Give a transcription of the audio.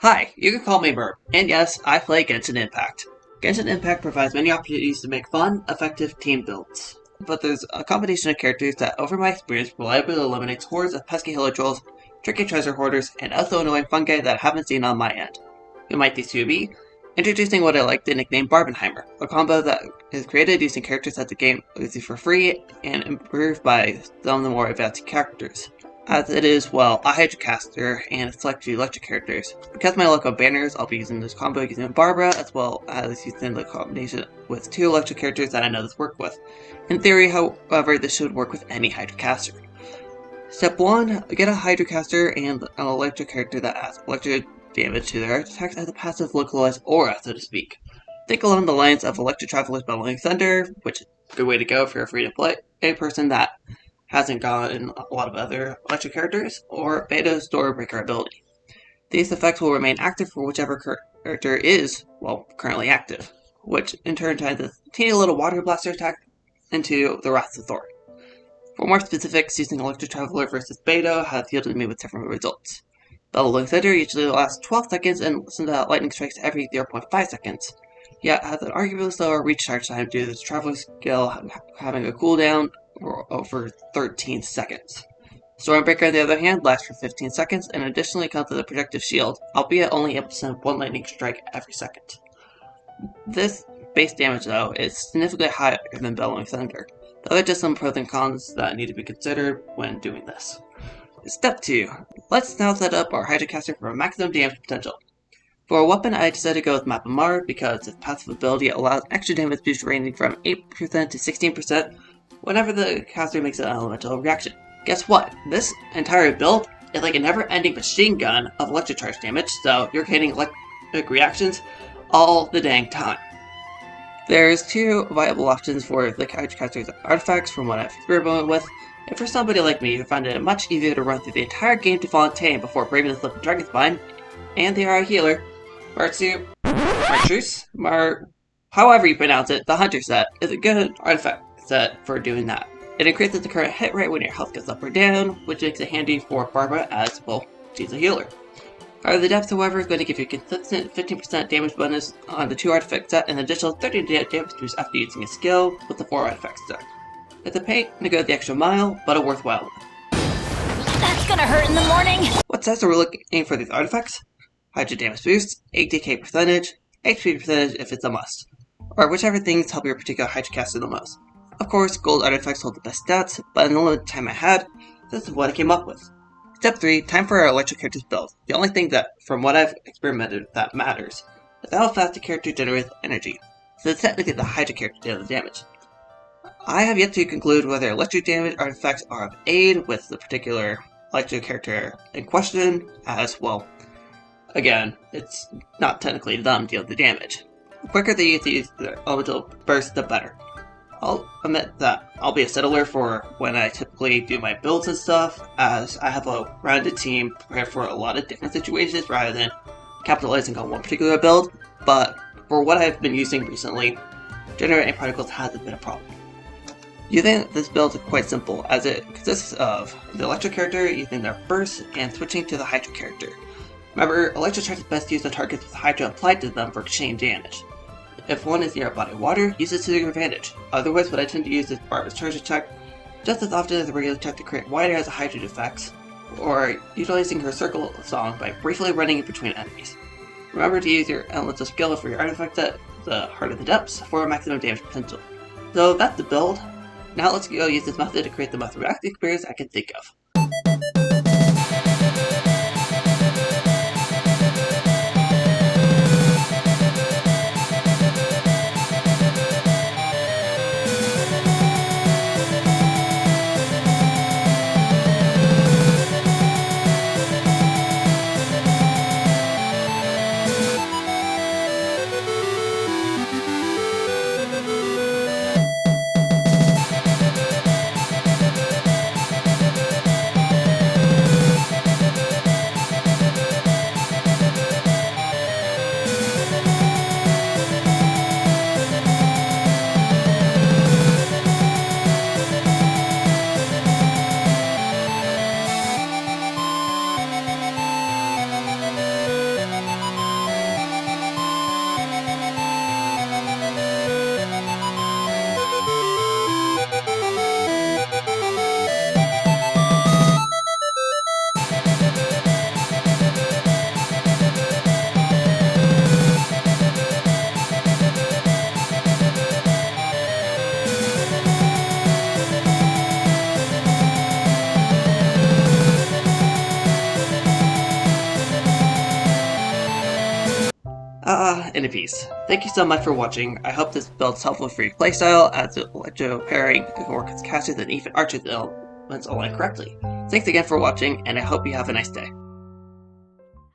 Hi, you can call me Burp, and yes, I play Genshin Impact. Genshin Impact provides many opportunities to make fun, effective team builds. But there's a combination of characters that, over my experience, reliably eliminates hordes of pesky hiller trolls, tricky treasure hoarders, and also annoying fungi that I haven't seen on my end. Who might these two be? Introducing what I like to nickname Barbenheimer, a combo that is created using characters that the game gives for free and improved by some of the more advanced characters. As it is, well, a Hydrocaster and select few electric characters. Because my luck on banners, I'll be using this combo using Barbara, as well as using the combination with two electric characters that I know this work with. In theory, however, this should work with any Hydrocaster. Step 1, get a Hydrocaster and an electric character that adds electric damage to their attacks as a passive localized aura, so to speak. Think along the lines of Electro Traveler's Bellowing Thunder, which is a good way to go if you're free to play a person that hasn't gotten a lot of other electric characters, or Beto's Doorbreaker ability. These effects will remain active for whichever character is, well, currently active, which in turn turns this teeny little water blaster attack into the Wrath of Thor. For more specifics, using Electro Traveler versus Beto has yielded me with different results. Bellowing Thunder usually lasts 12 seconds and sends out lightning strikes every 0.5 seconds, yet has an arguably slower recharge time due to this traveling skill having a cooldown for over 13 seconds. Stormbreaker, on the other hand, lasts for 15 seconds and additionally comes with a projective shield, albeit only able to send one lightning strike every second. This base damage, though, is significantly higher than Bellowing Thunder. There are just some pros and cons that need to be considered when doing this. Step 2. Let's now set up our Hydrocaster for maximum damage potential. For a weapon, I decided to go with Map of Mars because its passive ability allows extra damage boost ranging from 8% to 16% whenever the caster makes an elemental reaction. Guess what? This entire build is like a never-ending machine gun of electric charge damage, so you're hitting electric reactions all the dang time. There's two viable options for the Hydrocaster's artifacts from what I've experimented with, and for somebody like me who found it much easier to run through the entire game to fall and tame before braving the slip of Dragonspine, and they are a healer, however you pronounce it, the Hunter set is a good artifact set for doing that. It increases the current hit rate when your health goes up or down, which makes it handy for Barbara as, well, she's a healer. Fire of the Depths, however, is going to give you a consistent 15% damage bonus on the 2 artifact set and an additional 30 damage boost after using a skill with the 4 artifact set. It's a pain to go the extra mile, but a worthwhile one. That's gonna hurt in the morning! What sets are we looking for these artifacts? Hydro damage boost, ATK percentage, HP percentage if it's a must, or whichever things help your particular Hydrocaster the most. Of course, gold artifacts hold the best stats, but in the limited time I had, this is what I came up with. Step 3, time for our electric character's build. The only thing that, from what I've experimented, that matters is how fast the character generates energy, so it's technically the Hydro character dealing the damage. I have yet to conclude whether electric damage artifacts are of aid with the particular electric character in question, as, well, again, it's not technically them deal the damage. The quicker they use the elemental burst, the better. I'll admit that I'll be a settler for when I typically do my builds and stuff, as I have a rounded team prepared for a lot of different situations rather than capitalizing on one particular build, but for what I've been using recently, generating particles hasn't been a problem. Using this build is quite simple, as it consists of the electric character using their burst and switching to the Hydro character. Remember, electric charge is best used on targets with Hydro applied to them for chain damage. If one is near a body of water, use it to your advantage. Otherwise, what I tend to use is Barbara's charge attack just as often as a regular attack to create wider as a Hydro effects, or utilizing her circle song by briefly running in between enemies. Remember to use your elemental skill for your artifact set, the Heart of the Depths, for maximum damage potential. So that's the build. Now let's go use this method to create the most reactive experience I can think of. in a piece. Thank you so much for watching. I hope this build is helpful for your playstyle, as the Electro pairing can work as casters and even archers elements aligned correctly. Thanks again for watching, and I hope you have a nice day.